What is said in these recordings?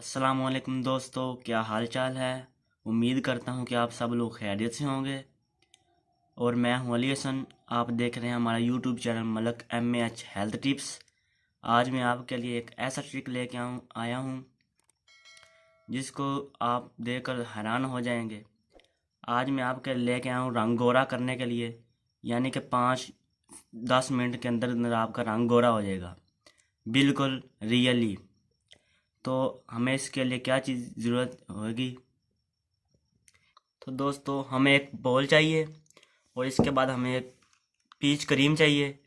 अस्सलामुअलैकुम दोस्तों, क्या हाल चाल है। उम्मीद करता हूँ कि आप सब लोग खैरियत से होंगे। और मैं हूँ अली हसन। आप देख रहे हैं हमारा यूट्यूब चैनल मलक MAH हेल्थ टिप्स। आज मैं आपके लिए एक ऐसा ट्रिक लेके आया हूँ जिसको आप देखकर हैरान हो जाएंगे। आज मैं आपके लेके आया हूँ रंग गोरा करने के लिए, यानी कि 5-10 मिनट के अंदर अंदर आपका रंग गोरा हो जाएगा, बिल्कुल रियली। तो हमें इसके लिए क्या चीज़ ज़रूरत होगी। तो दोस्तों, हमें एक बॉल चाहिए और इसके बाद हमें एक पीच क्रीम चाहिए।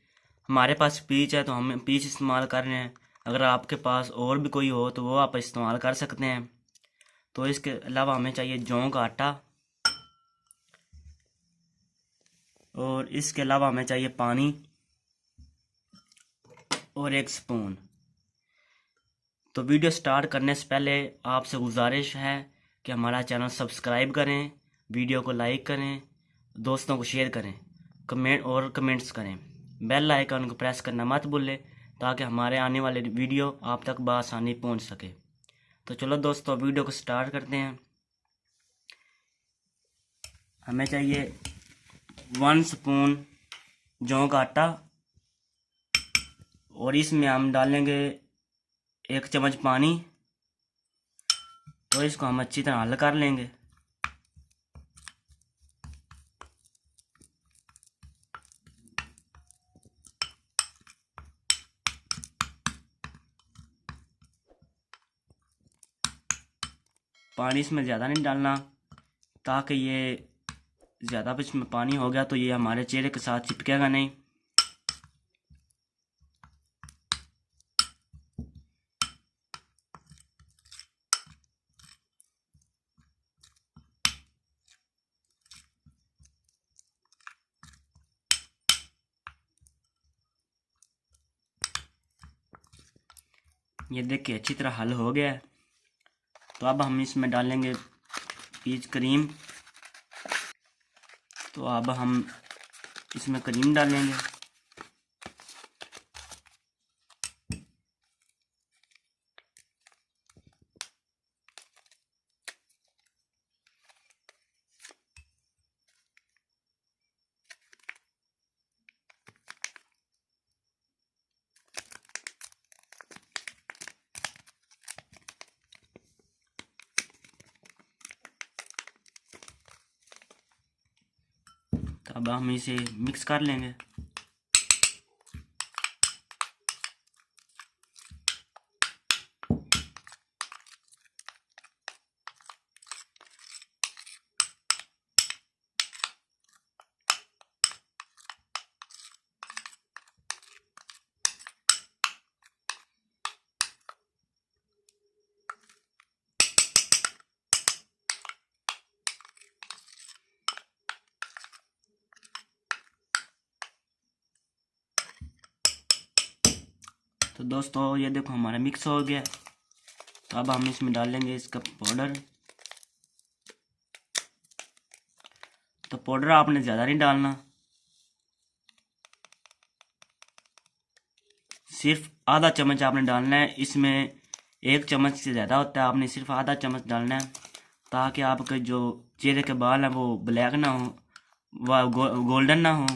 हमारे पास पीच है तो हम पीच इस्तेमाल कर रहे हैं। अगर आपके पास और भी कोई हो तो वो आप इस्तेमाल कर सकते हैं। तो इसके अलावा हमें चाहिए जौ का आटा, और इसके अलावा हमें चाहिए पानी और एक स्पून। तो वीडियो स्टार्ट करने से पहले आपसे गुजारिश है कि हमारा चैनल सब्सक्राइब करें, वीडियो को लाइक करें, दोस्तों को शेयर करें, कमेंट्स करें। बेल आइकन को प्रेस करना मत भूलें ताकि हमारे आने वाले वीडियो आप तक बआसानी पहुंच सके। तो चलो दोस्तों, वीडियो को स्टार्ट करते हैं। हमें चाहिए 1 स्पून जौ का आटा और इसमें हम डालेंगे 1 चम्मच पानी। तो इसको हम अच्छी तरह हल कर लेंगे। पानी इसमें ज़्यादा नहीं डालना, ताकि ये ज़्यादा इसमें पानी हो गया तो ये हमारे चेहरे के साथ चिपकेगा नहीं। ये देखिए अच्छी तरह हल हो गया है। तो अब हम इसमें डालेंगे पीच क्रीम। तो अब हम इसमें क्रीम डालेंगे। तो अब हम इसे मिक्स कर लेंगे। तो दोस्तों, ये देखो हमारा मिक्स हो गया। तो अब हम इसमें डालेंगे इसका पाउडर। तो पाउडर आपने ज़्यादा नहीं डालना, सिर्फ आधा चम्मच आपने डालना है। इसमें 1 चम्मच से ज़्यादा होता है, आपने सिर्फ आधा चम्मच डालना है, ताकि आपके जो चेहरे के बाल हैं वो ब्लैक ना हो, वह गोल्डन ना हो।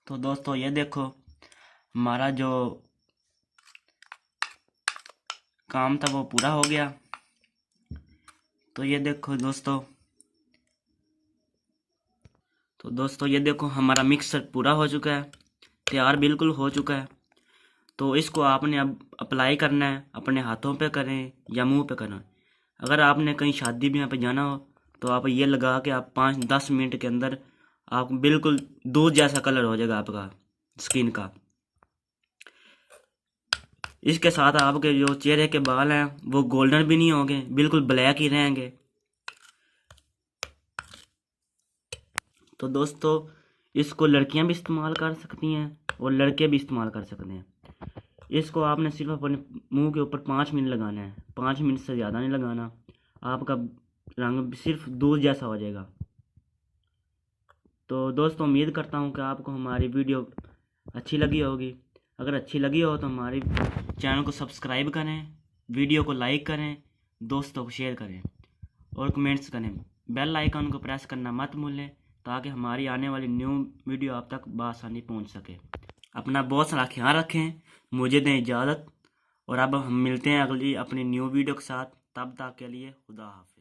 तो दोस्तों, ये देखो हमारा जो काम था वो पूरा हो गया। तो ये देखो दोस्तों, ये देखो हमारा मिक्सर पूरा हो चुका है, तैयार बिल्कुल हो चुका है। तो इसको आपने अब अप्लाई करना है, अपने हाथों पे करें या मुंह पे करें। अगर आपने कहीं शादी ब्याह पे जाना हो तो आप ये लगा के आप 5-10 मिनट के अंदर आप बिल्कुल दूध जैसा कलर हो जाएगा आपका स्किन का। इसके साथ आपके जो चेहरे के बाल हैं वो गोल्डन भी नहीं होंगे, बिल्कुल ब्लैक ही रहेंगे। तो दोस्तों, इसको लड़कियां भी इस्तेमाल कर सकती हैं और लड़के भी इस्तेमाल कर सकते हैं। इसको आपने सिर्फ अपने मुंह के ऊपर 5 मिनट लगाना है, 5 मिनट से ज़्यादा नहीं लगाना। आपका रंग सिर्फ दूध जैसा हो जाएगा। तो दोस्तों उम्मीद करता हूँ कि आपको हमारी वीडियो अच्छी लगी होगी। अगर अच्छी लगी हो तो हमारे चैनल को सब्सक्राइब करें, वीडियो को लाइक करें, दोस्तों को शेयर करें और कमेंट्स करें। बेल आइकन को प्रेस करना मत भूलें ताकि हमारी आने वाली न्यू वीडियो आप तक बआसानी पहुंच सके। अपना बहुत सारा ख्याल रखें, मुझे दें इजाज़त और अब हम मिलते हैं अगली अपनी न्यू वीडियो के साथ। तब तक के लिए खुदा हाफिज़।